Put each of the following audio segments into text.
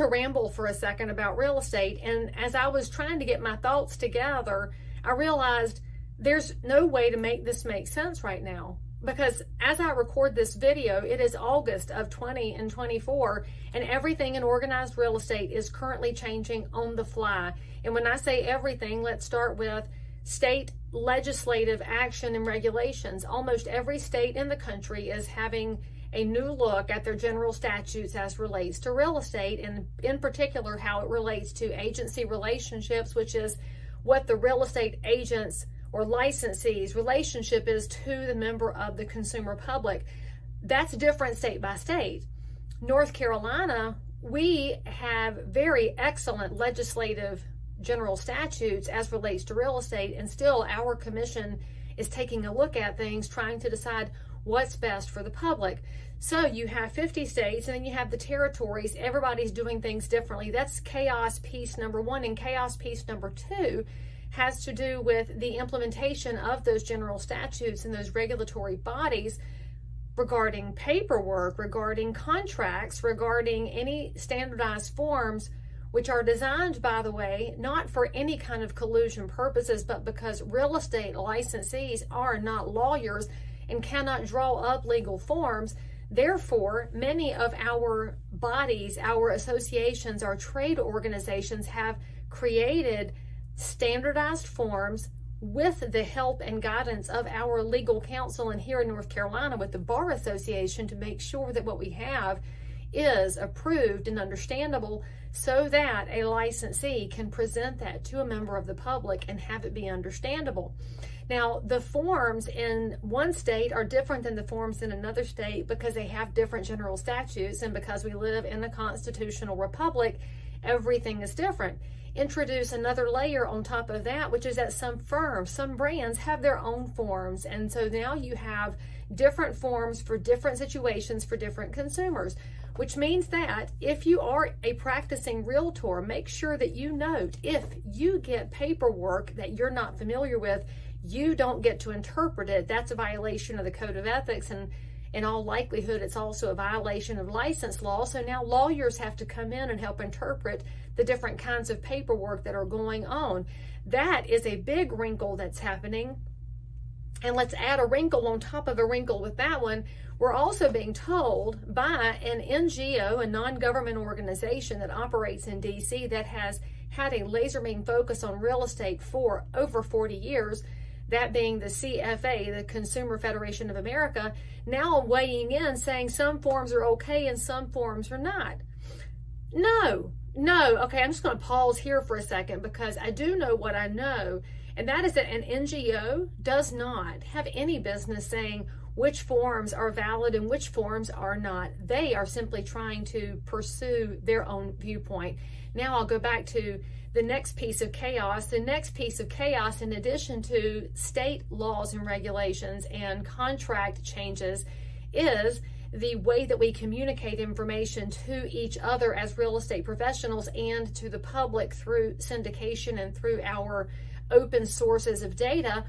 to ramble for a second about real estate. And as I was trying to get my thoughts together, I realized there's no way to make this make sense right now. Because as I record this video, it is August of 2024, and everything in organized real estate is currently changing on the fly. And when I say everything, let's start with state legislative action and regulations. Almost every state in the country is having a new look at their general statutes as relates to real estate, and in particular how it relates to agency relationships, which is what the real estate agents or licensees relationship is to the member of the consumer public. That's different state by state. North Carolina, we have very excellent legislative general statutes as relates to real estate, and still our commission is taking a look at things, trying to decide what's best for the public. So you have 50 states, and then you have the territories. Everybody's doing things differently. That's chaos piece number one. And chaos piece number two has to do with the implementation of those general statutes and those regulatory bodies regarding paperwork, regarding contracts, regarding any standardized forms, which are designed, by the way, not for any kind of collusion purposes, but because real estate licensees are not lawyers and cannot draw up legal forms. Therefore, many of our bodies, our associations, our trade organizations have created standardized forms with the help and guidance of our legal counsel, and here in North Carolina with the Bar Association, to make sure that what we have is approved and understandable, so that a licensee can present that to a member of the public and have it be understandable. Now, the forms in one state are different than the forms in another state because they have different general statutes, and because we live in a constitutional republic, everything is different. Introduce another layer on top of that, which is that some firms, some brands have their own forms. And so now you have different forms for different situations for different consumers, which means that if you are a practicing realtor, make sure that you note if you get paperwork that you're not familiar with, you don't get to interpret it. That's a violation of the Code of Ethics, and in all likelihood, it's also a violation of license law. So now lawyers have to come in and help interpret the different kinds of paperwork that are going on. That is a big wrinkle that's happening. And let's add a wrinkle on top of a wrinkle with that one. We're also being told by an NGO, a non-government organization that operates in DC, that has had a laser beam focus on real estate for over 40 years, that being the CFA, the Consumer Federation of America, now weighing in saying some forms are okay and some forms are not. No. Okay, I'm just going to pause here for a second, because I do know what I know, and that is that an NGO does not have any business saying which forms are valid and which forms are not. They are simply trying to pursue their own viewpoint. Now I'll go back to the next piece of chaos. The next piece of chaos, in addition to state laws and regulations and contract changes, is the way that we communicate information to each other as real estate professionals and to the public through syndication and through our open sources of data,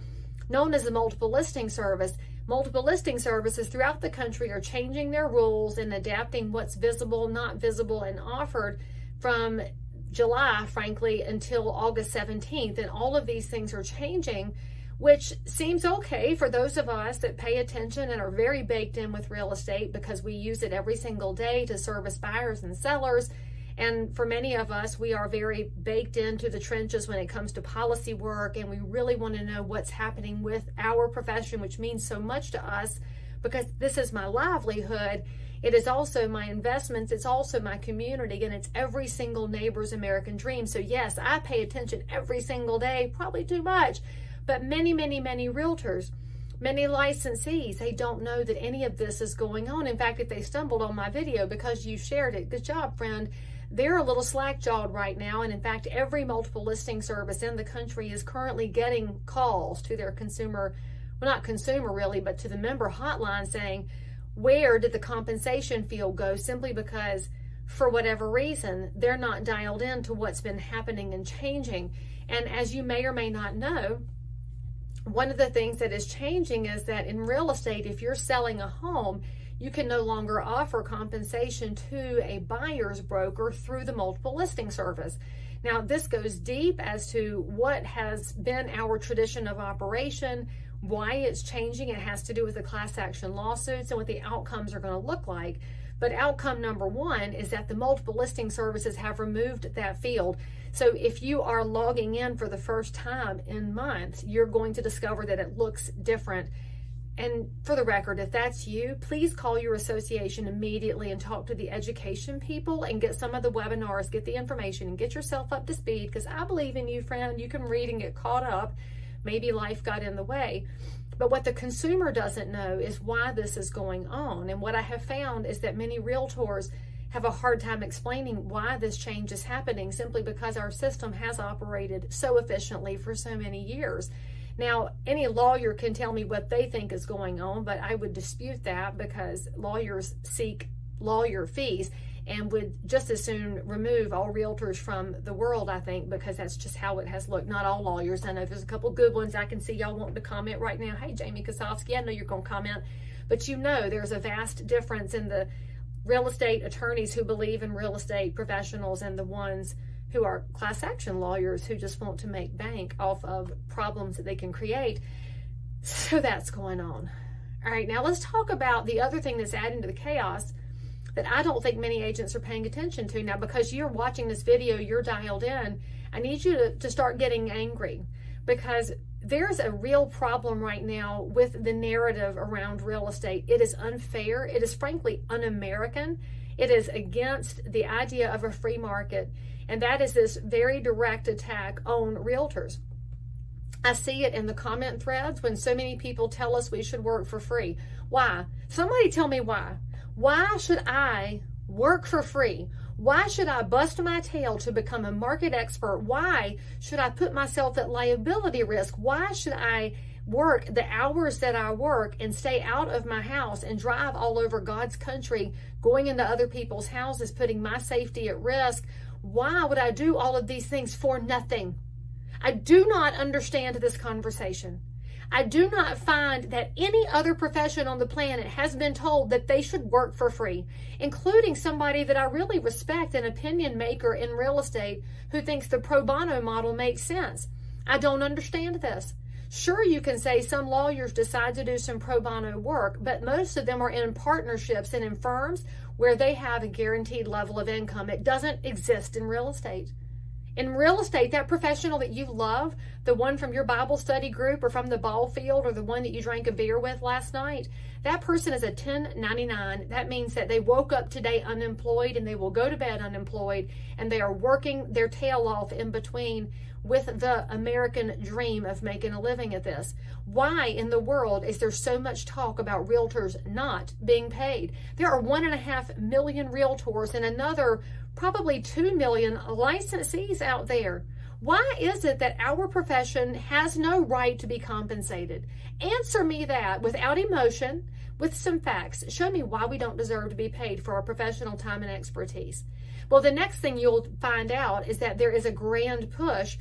known as the multiple listing service. Multiple listing services throughout the country are changing their rules and adapting what's visible, not visible, and offered from July, frankly, until August 17th. And all of these things are changing, which seems okay for those of us that pay attention and are very baked in with real estate, because we use it every single day to service buyers and sellers. And for many of us, we are very baked into the trenches when it comes to policy work, and we really want to know what's happening with our profession, which means so much to us, because this is my livelihood. It is also my investments. It's also my community, and it's every single neighbor's American dream. So yes, I pay attention every single day, probably too much, but many realtors, many licensees, they don't know that any of this is going on. In fact, if they stumbled on my video because you shared it, good job, friend, they're a little slack-jawed right now. And in fact, every multiple listing service in the country is currently getting calls to their consumer, well, not consumer really, but to the member hotline saying, where did the compensation field go? Simply because, for whatever reason, they're not dialed in to what's been happening and changing. And as you may or may not know, one of the things that is changing is that in real estate, if you're selling a home, you can no longer offer compensation to a buyer's broker through the multiple listing service. Now, this goes deep as to what has been our tradition of operation, why it's changing. It has to do with the class action lawsuits and what the outcomes are going to look like. But outcome number one is that the multiple listing services have removed that field. So if you are logging in for the first time in months, you're going to discover that it looks different. And for the record, if that's you, please call your association immediately and talk to the education people and get some of the webinars, get the information, and get yourself up to speed, because I believe in you, friend. You can read and get caught up. Maybe life got in the way. But what the consumer doesn't know is why this is going on. And what I have found is that many realtors have a hard time explaining why this change is happening, simply because our system has operated so efficiently for so many years. Now, any lawyer can tell me what they think is going on, but I would dispute that, because lawyers seek lawyer fees and would just as soon remove all realtors from the world, I think, because that's just how it has looked. Not all lawyers. I know there's a couple good ones. I can see y'all wanting to comment right now. Hey, Jamie Kosofsky, I know you're going to comment. But you know there's a vast difference in the real estate attorneys who believe in real estate professionals and the ones who are class action lawyers who just want to make bank off of problems that they can create. So that's going on. All right, now let's talk about the other thing that's adding to the chaos that I don't think many agents are paying attention to. Now, because you're watching this video, you're dialed in, I need you to start getting angry, because there's a real problem right now with the narrative around real estate. It is unfair. It is frankly un-American. It is against the idea of a free market. And that is this very direct attack on realtors. I see it in the comment threads when so many people tell us we should work for free. Why? Somebody tell me why. Why should I work for free? Why should I bust my tail to become a market expert? Why should I put myself at liability risk? Why should I work the hours that I work and stay out of my house and drive all over God's country, going into other people's houses, putting my safety at risk? Why would I do all of these things for nothing? I do not understand this conversation. I do not find that any other profession on the planet has been told that they should work for free, including somebody that I really respect, an opinion maker in real estate who thinks the pro bono model makes sense. I don't understand this. Sure, you can say some lawyers decide to do some pro bono work, but most of them are in partnerships and in firms where they have a guaranteed level of income. It doesn't exist in real estate. In real estate, that professional that you love, the one from your Bible study group or from the ball field or the one that you drank a beer with last night, that person is a 1099. That means that they woke up today unemployed and they will go to bed unemployed, and they are working their tail off in between with the American dream of making a living at this. Why in the world is there so much talk about realtors not being paid? There are 1.5 million realtors and another probably 2 million licensees out there. Why is it that our profession has no right to be compensated? Answer me that without emotion, with some facts. Show me why we don't deserve to be paid for our professional time and expertise. Well, the next thing you'll find out is that there is a grand push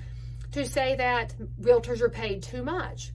to say that realtors are paid too much.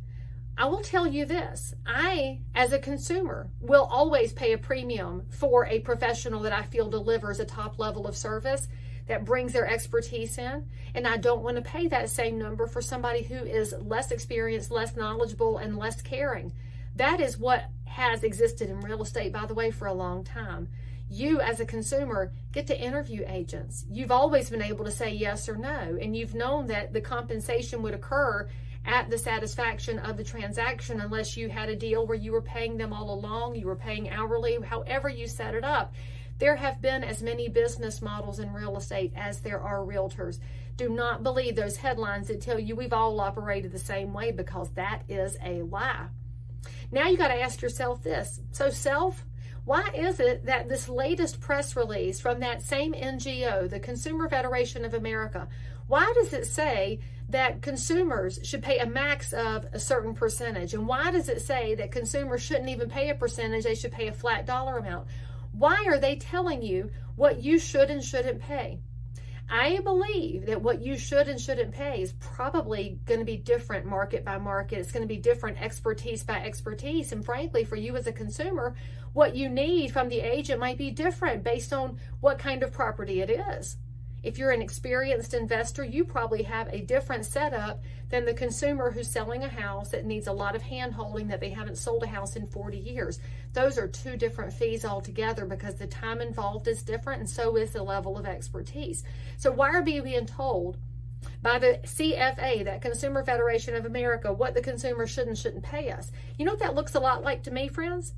I will tell you this, I, as a consumer, will always pay a premium for a professional that I feel delivers a top level of service, that brings their expertise in, and I don't want to pay that same number for somebody who is less experienced, less knowledgeable, and less caring. That is what has existed in real estate, by the way, for a long time. You, as a consumer, get to interview agents. You've always been able to say yes or no, and you've known that the compensation would occur at the satisfaction of the transaction, unless you had a deal where you were paying them all along, you were paying hourly, however you set it up. There have been as many business models in real estate as there are realtors. Do not believe those headlines that tell you we've all operated the same way, because that is a lie. Now you got to ask yourself this. So self, why is it that this latest press release from that same NGO, the Consumer Federation of America, why does it say that consumers should pay a max of a certain percentage? And why does it say that consumers shouldn't even pay a percentage, they should pay a flat dollar amount? Why are they telling you what you should and shouldn't pay? I believe that what you should and shouldn't pay is probably going to be different market by market. It's going to be different expertise by expertise. And frankly, for you as a consumer, what you need from the agent might be different based on what kind of property it is. If you're an experienced investor, you probably have a different setup than the consumer who's selling a house that needs a lot of hand-holding, that they haven't sold a house in 40 years. Those are two different fees altogether because the time involved is different, and so is the level of expertise. So why are we being told by the CFA, that Consumer Federation of America, what the consumer should and shouldn't pay us? You know what that looks a lot like to me, friends?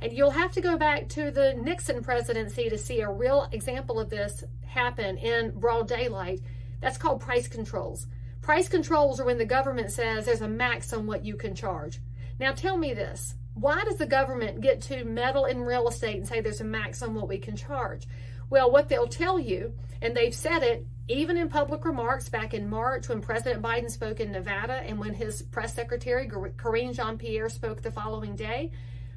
And you'll have to go back to the Nixon presidency to see a real example of this happen in broad daylight. That's called price controls. Price controls are when the government says there's a max on what you can charge. Now tell me this, why does the government get to meddle in real estate and say there's a max on what we can charge? Well, what they'll tell you, and they've said it even in public remarks back in March when President Biden spoke in Nevada and when his press secretary, Karine Jean-Pierre, spoke the following day,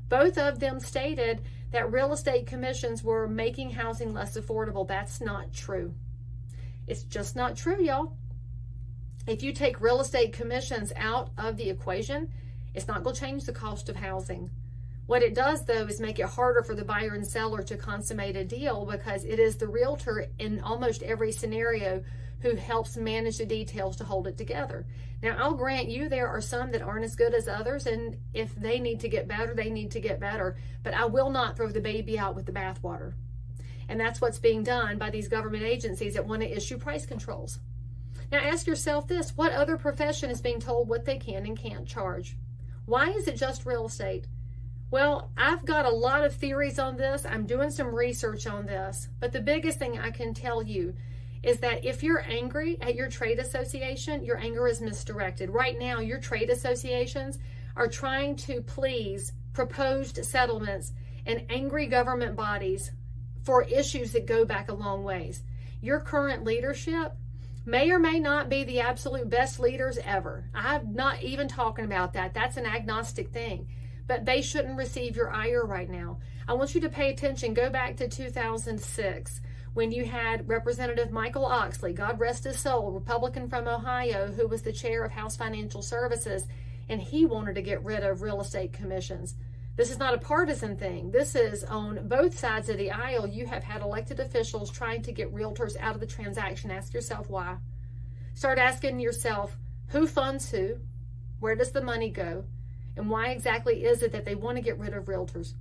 both of them stated that real estate commissions were making housing less affordable. That's not true. It's just not true, y'all. If you take real estate commissions out of the equation, it's not going to change the cost of housing. What it does, though, is make it harder for the buyer and seller to consummate a deal because it is the realtor in almost every scenario who helps manage the details to hold it together. Now, I'll grant you there are some that aren't as good as others, and if they need to get better, they need to get better. But I will not throw the baby out with the bathwater. And that's what's being done by these government agencies that want to issue price controls. Now, ask yourself this, what other profession is being told what they can and can't charge? Why is it just real estate? Well, I've got a lot of theories on this. I'm doing some research on this. But the biggest thing I can tell you is that if you're angry at your trade association, your anger is misdirected. Right now, your trade associations are trying to please proposed settlements and angry government bodies for issues that go back a long ways. Your current leadership may or may not be the absolute best leaders ever. I'm not even talking about that. That's an agnostic thing. But they shouldn't receive your ire right now. I want you to pay attention. Go back to 2006. When you had Representative Michael Oxley, God rest his soul, Republican from Ohio, who was the chair of House Financial Services, and he wanted to get rid of real estate commissions. This is not a partisan thing. This is on both sides of the aisle. You have had elected officials trying to get realtors out of the transaction. Ask yourself why. Start asking yourself, who funds who? Where does the money go? And why exactly is it that they want to get rid of realtors?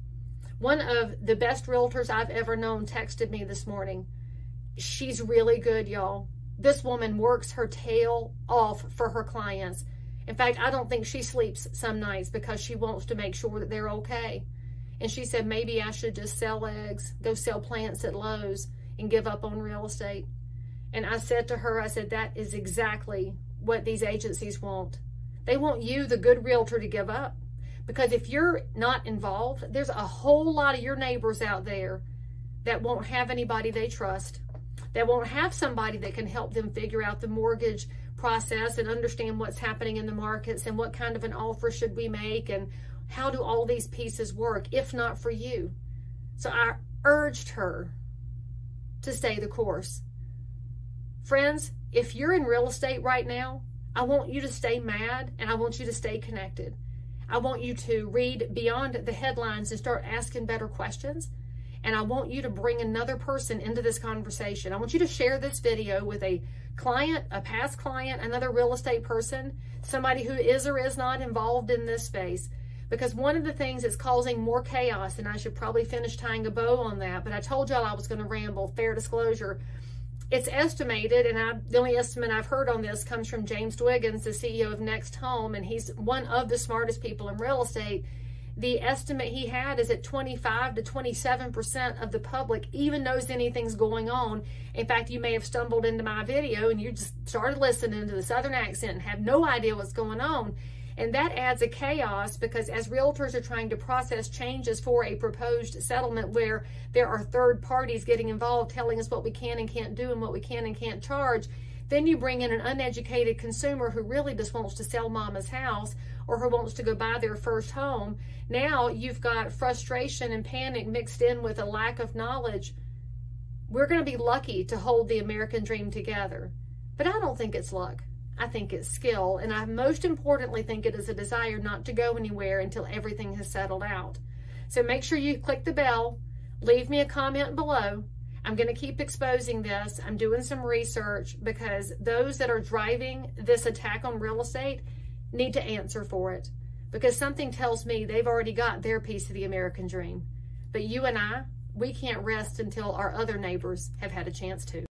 One of the best realtors I've ever known texted me this morning. She's really good, y'all. This woman works her tail off for her clients. In fact, I don't think she sleeps some nights because she wants to make sure that they're okay. And she said, maybe I should just sell eggs, go sell plants at Lowe's and give up on real estate. And I said to her, I said, that is exactly what these agencies want. They want you, the good realtor, to give up. Because if you're not involved, there's a whole lot of your neighbors out there that won't have anybody they trust, that won't have somebody that can help them figure out the mortgage process and understand what's happening in the markets and what kind of an offer should we make and how do all these pieces work, if not for you. So I urged her to stay the course. Friends, if you're in real estate right now, I want you to stay mad and I want you to stay connected. I want you to read beyond the headlines and start asking better questions. And I want you to bring another person into this conversation. I want you to share this video with a client, a past client, another real estate person, somebody who is or is not involved in this space. Because one of the things that's causing more chaos, and I should probably finish tying a bow on that, but I told y'all I was going to ramble, fair disclosure. It's estimated, and the only estimate I've heard on this comes from James Dwiggins, the CEO of Next Home, and he's one of the smartest people in real estate. The estimate he had is that 25 to 27% of the public even knows anything's going on. In fact, you may have stumbled into my video and you just started listening to the Southern accent and have no idea what's going on. And that adds a chaos because as realtors are trying to process changes for a proposed settlement where there are third parties getting involved telling us what we can and can't do and what we can and can't charge, then you bring in an uneducated consumer who really just wants to sell mama's house or who wants to go buy their first home. Now you've got frustration and panic mixed in with a lack of knowledge. we're going to be lucky to hold the American dream together. But I don't think it's luck. I think it's skill, and I most importantly think it is a desire not to go anywhere until everything has settled out. So make sure you click the bell, leave me a comment below. I'm going to keep exposing this. I'm doing some research because those that are driving this attack on real estate need to answer for it, because something tells me they've already got their piece of the American dream. But you and I, we can't rest until our other neighbors have had a chance to.